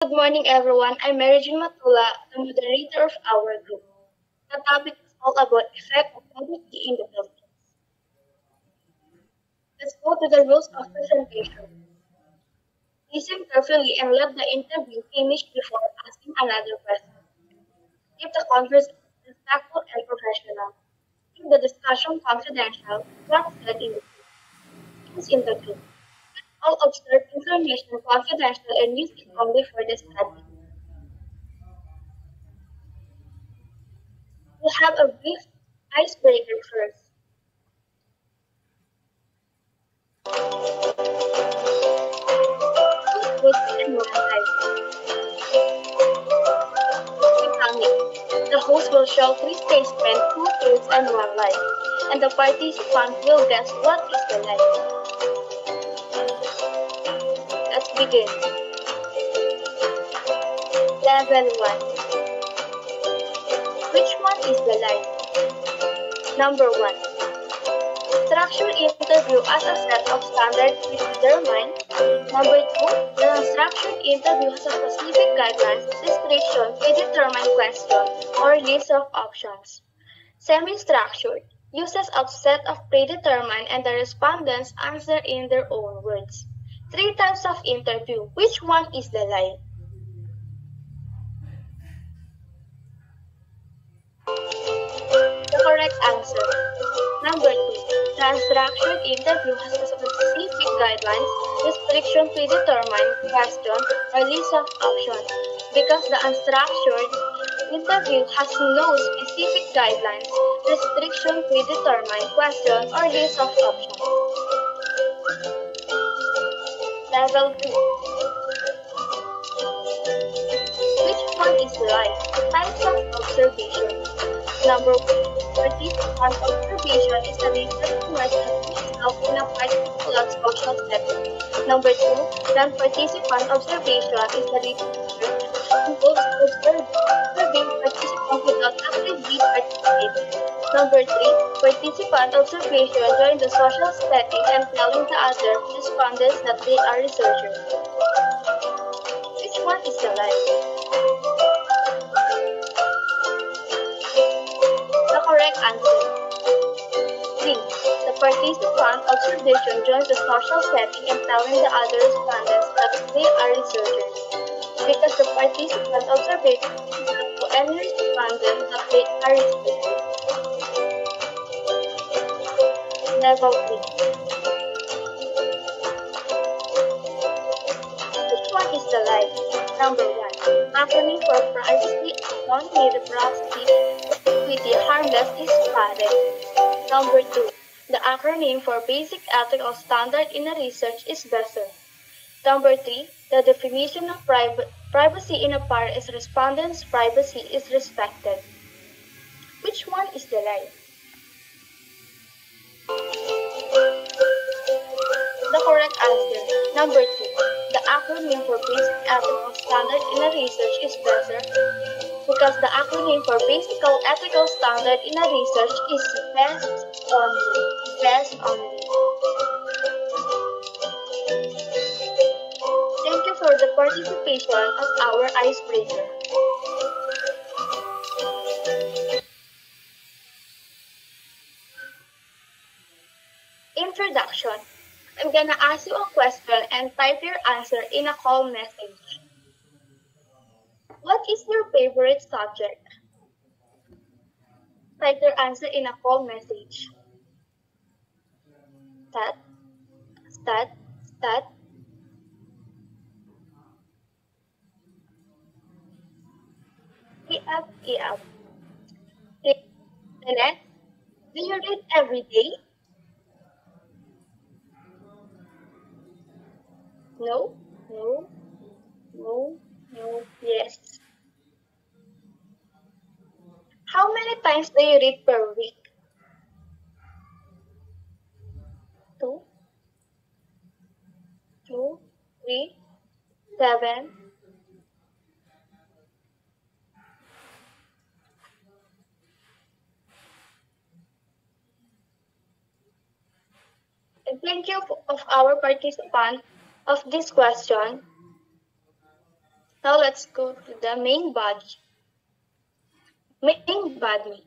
Good morning, everyone. I'm Marijin Matula, the moderator of our group. The topic is all about effect of publicity in the Philippines. Let's go to the rules of presentation. Listen carefully and let the interview finish before asking another question. Keep the conversation respectful and professional. Keep the discussion confidential. What's said in the interview. Keep all observed information confidential and use it only for the study. We'll have a brief icebreaker first. Truth and one life. The host will show three statements, two truths and one lie, and the participants will guess what is the lie. Let's begin. Level 1. Which one is the lie? Number 1. Structure interview as a set of standards which determine. Number 2. The unstructured interview has a specific guidelines, restriction, predetermined question, or list of options. Semi-structured uses a set of predetermined and the respondents answer in their own words. 3 types of interview. Which one is the lie? The correct answer. Number 2. The unstructured interview has a specific guidelines, restriction, predetermined question, or list of options. Because the unstructured interview has no specific guidelines, restriction, predetermined question, or list of options. Level 2. Which one is right? Types of observation. Number 1. Participant observation is the research question itself in a particular social setting. Number 2. Non-participant observation is the research involves observing participants without actively participating. Number 3. Participant observation during the social setting and telling the other respondents that they are researchers. Which one is the lie? The correct answer. 3. The participant observation joins the social setting and telling the other respondents that they are researchers. Because the participant observation is not to any respondent that they are researchers. Level 3. Which one is the lie? Number 1. Acronym for privacy, non-reciprocity, equity, harmless is PARE. Number 2. The acronym for basic ethical standard in a research is BESER. Number 3. The definition of privacy in a PARE is respondent's privacy is respected. Which one is the lie? The correct answer. Number 2. The acronym for basic ethical standard in a research is BESER because the acronym for basic ethical standard in a research is BEST only. BEST only. Thank you for the participation of our icebreaker. Introduction. I'm gonna ask you a question and type your answer in a call message. What is your favorite subject? Type your answer in a call message. Stat, stat, stat. EF, EF. The next, do you read every day? No, no, no, no, yes. How many times do you read per week? 2, 2, 3, 7. And thank you of our participant of this question. Now let's go to the main body. Main body.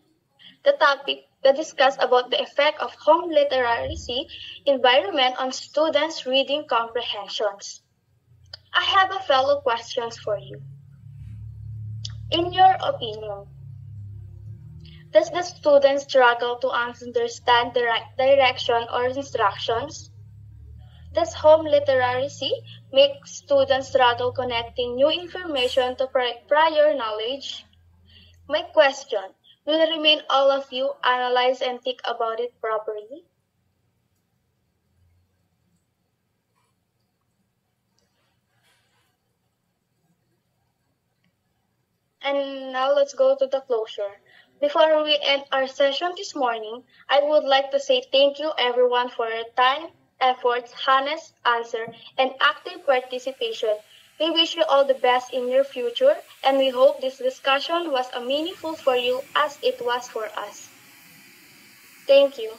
The topic that discuss about the effect of home literacy environment on students' reading comprehensions. I have a fellow questions for you. In your opinion, does the student struggle to understand the right direction or instructions? Does home literacy make students struggle connecting new information to prior knowledge? My question will remain all of you analyze and think about it properly. And now let's go to the closure. Before we end our session this morning, I would like to say thank you everyone for your time, efforts, honest answer, and active participation. We wish you all the best in your future, and we hope this discussion was as meaningful for you as it was for us. Thank you.